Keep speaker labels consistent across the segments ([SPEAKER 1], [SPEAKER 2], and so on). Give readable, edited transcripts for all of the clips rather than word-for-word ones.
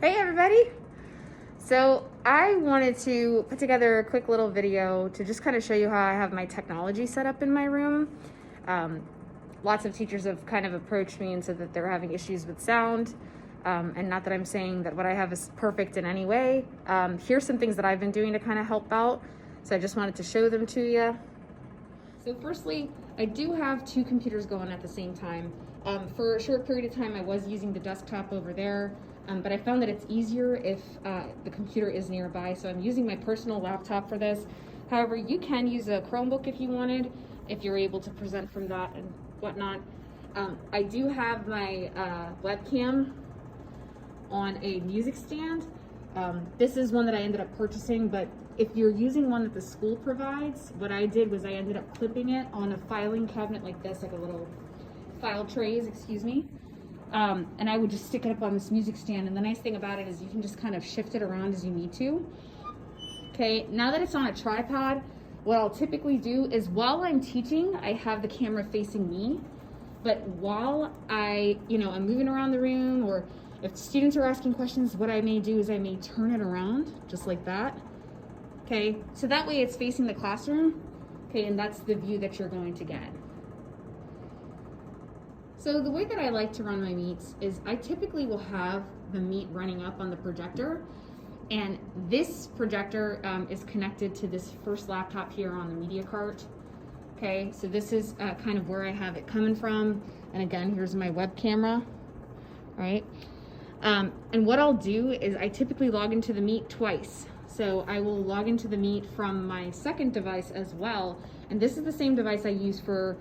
[SPEAKER 1] Hey everybody! So I wanted to put together a quick little video to just kind of show you how I have my technology set up in my room. Um, Lots of teachers have kind of approached me and said that they're having issues with sound. And not that I'm saying that what I have is perfect in any way. Here's some things that I've been doing to kind of help out. So I just wanted to show them to you. So firstly, I do have two computers going at the same time. For a short period of time, I was using the desktop over there, but I found that it's easier if the computer is nearby. So I'm using my personal laptop for this. However, you can use a Chromebook if you wanted, if you're able to present from that and whatnot. I do have my webcam on a music stand. This is one that I ended up purchasing, but if you're using one that the school provides, what I did was I ended up clipping it on a filing cabinet like this, like a little file trays, excuse me. And I would just stick it up on this music stand. And the nice thing about it is you can just kind of shift it around as you need to. Okay, now that it's on a tripod, what I'll typically do is while I'm teaching, I have the camera facing me. But while I'm moving around the room, or if students are asking questions, what I may do is I may turn it around just like that. Okay, so that way it's facing the classroom. Okay, and that's the view that you're going to get. So the way that I like to run my meets is I typically will have the meet running up on the projector, and this projector is connected to this first laptop here on the media cart. Okay, so this is kind of where I have it coming from. And again, here's my web camera, right? And what I'll do is I typically log into the Meet twice. So I will log into the Meet from my second device as well. And this is the same device I use for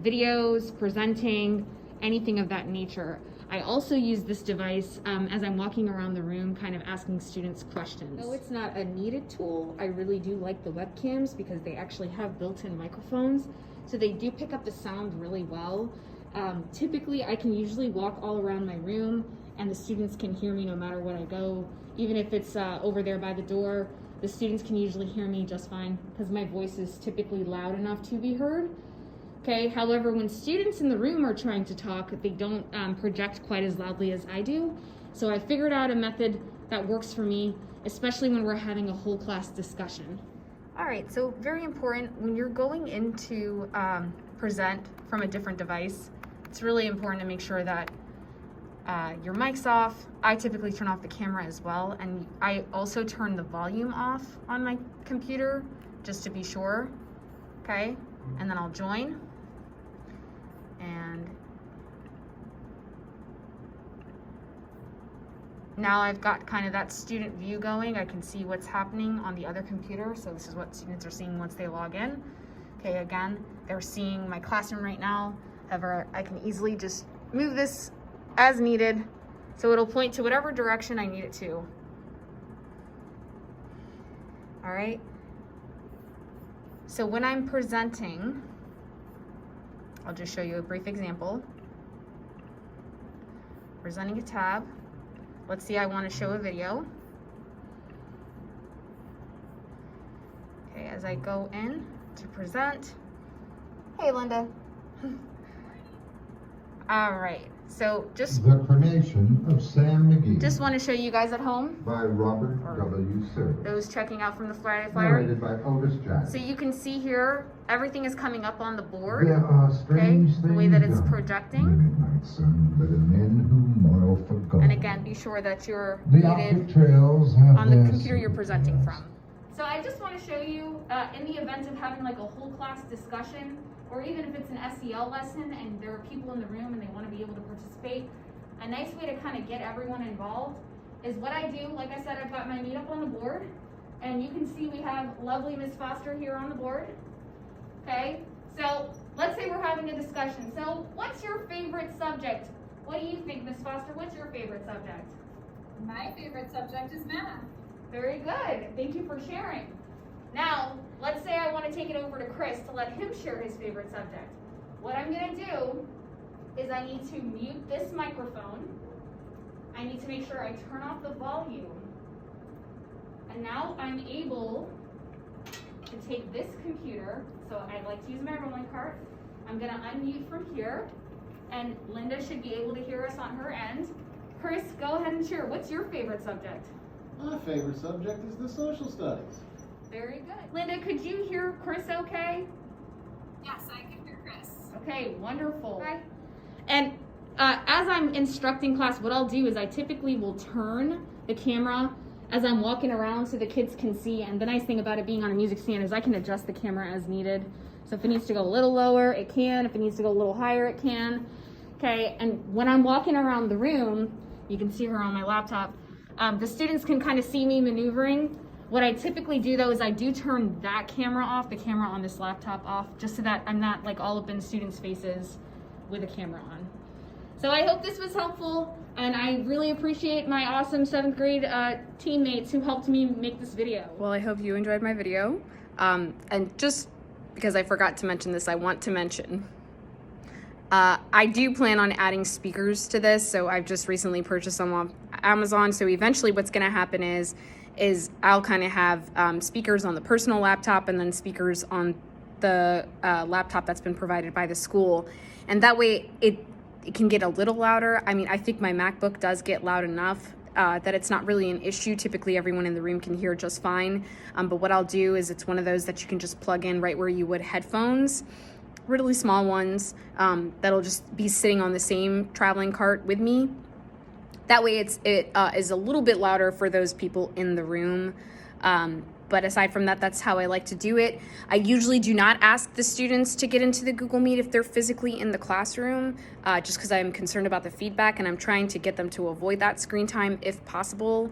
[SPEAKER 1] videos, presenting, anything of that nature. I also use this device as I'm walking around the room, kind of asking students questions. Though it's not a needed tool, I really do like the webcams because they actually have built-in microphones. So they do pick up the sound really well. Typically, I can usually walk all around my room and the students can hear me no matter what I go. Even if it's over there by the door, the students can usually hear me just fine because my voice is typically loud enough to be heard. Okay, however, when students in the room are trying to talk, they don't project quite as loudly as I do. So I figured out a method that works for me, especially when we're having a whole class discussion. All right, so very important, when you're going into present from a different device, it's really important to make sure that your mic's off. I typically turn off the camera as well, and I also turn the volume off on my computer just to be sure. Okay, and then I'll join. And now I've got kind of that student view going. I can see what's happening on the other computer. So this is what students are seeing once they log in. Okay, again, they're seeing my classroom right now. However, I can easily just move this as needed. So it'll point to whatever direction I need it to. All right. So when I'm presenting, I'll just show you a brief example. Presenting a tab. Let's see, I want to show a video. Okay, as I go in to present. Hey, Linda. All right, so just
[SPEAKER 2] The Carnation of Sam McGee.
[SPEAKER 1] Just want to show you guys at home.
[SPEAKER 2] By Robert W. Service.
[SPEAKER 1] Those checking out from the Friday Flyer.
[SPEAKER 2] Narrated by Otis Jackson.
[SPEAKER 1] So you can see here, everything is coming up on the board.
[SPEAKER 2] There are strange things
[SPEAKER 1] the way that it's
[SPEAKER 2] done
[SPEAKER 1] projecting.
[SPEAKER 2] in the midnight sun by the men who moil for gold.
[SPEAKER 1] And again, be sure that you're
[SPEAKER 2] The
[SPEAKER 1] muted
[SPEAKER 2] Arctic Trails have
[SPEAKER 1] on the
[SPEAKER 2] their
[SPEAKER 1] computer you're presenting
[SPEAKER 2] secrets.
[SPEAKER 1] from. So I just want to show you, in the event of having like a whole class discussion, or even if it's an SEL lesson and there are people in the room and they want to be able to participate, a nice way to kind of get everyone involved is what I do. Like I said, I've got my meet up on the board, and you can see we have lovely Miss Foster here on the board. Okay, so let's say we're having a discussion. So what's your favorite subject? What do you think, Miss Foster? What's your favorite subject?
[SPEAKER 3] My favorite subject is math.
[SPEAKER 1] Very good. Thank you for sharing. Now, let's say I want to take it over to Chris to let him share his favorite subject. What I'm going to do is I need to mute this microphone. I need to make sure I turn off the volume. And now I'm able to take this computer. So I like to use my rolling cart. I'm going to unmute from here. And Linda should be able to hear us on her end. Chris, go ahead and share. What's your favorite subject?
[SPEAKER 4] My favorite subject is the social studies.
[SPEAKER 1] Very good. Linda, could you hear Chris okay?
[SPEAKER 3] Yes, I can hear Chris.
[SPEAKER 1] Okay, wonderful. Okay. And as I'm instructing class, what I'll do is I typically will turn the camera as I'm walking around so the kids can see. And the nice thing about it being on a music stand is I can adjust the camera as needed. So if it needs to go a little lower, it can. If it needs to go a little higher, it can. Okay, and when I'm walking around the room, you can see her on my laptop, the students can kind of see me maneuvering. What I typically do though is I do turn that camera off, the camera on this laptop off, just so that I'm not like all up in students' faces with a camera on. So I hope this was helpful, and I really appreciate my awesome 7th grade teammates who helped me make this video.
[SPEAKER 5] Well, I hope you enjoyed my video. And just because I forgot to mention this, I want to mention I do plan on adding speakers to this. So I've just recently purchased them on Amazon. So eventually what's going to happen is I'll kind of have speakers on the personal laptop and then speakers on the laptop that's been provided by the school. And that way it can get a little louder. I mean, I think my MacBook does get loud enough that it's not really an issue. Typically everyone in the room can hear just fine. But what I'll do is it's one of those that you can just plug in right where you would headphones, really small ones that'll just be sitting on the same traveling cart with me. That way it is a little bit louder for those people in the room. But aside from that, that's how I like to do it. I usually do not ask the students to get into the Google Meet if they're physically in the classroom, just because I'm concerned about the feedback and I'm trying to get them to avoid that screen time if possible.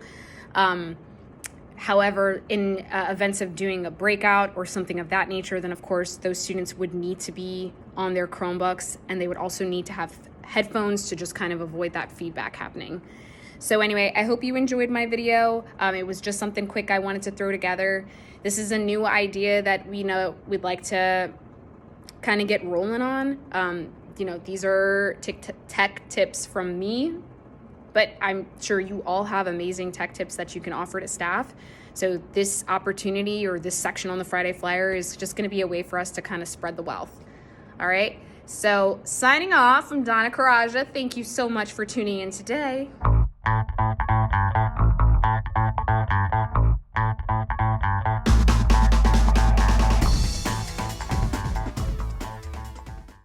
[SPEAKER 5] However, in events of doing a breakout or something of that nature, then of course those students would need to be on their Chromebooks, and they would also need to have headphones to just kind of avoid that feedback happening. So anyway, I hope you enjoyed my video. It was just something quick I wanted to throw together. This is a new idea that we'd like to kind of get rolling on. These are tech tips from me, but I'm sure you all have amazing tech tips that you can offer to staff. So this opportunity or this section on the Friday Flyer is just going to be a way for us to kind of spread the wealth. All right. So signing off, I'm Donna Karaja. Thank you so much for tuning in today.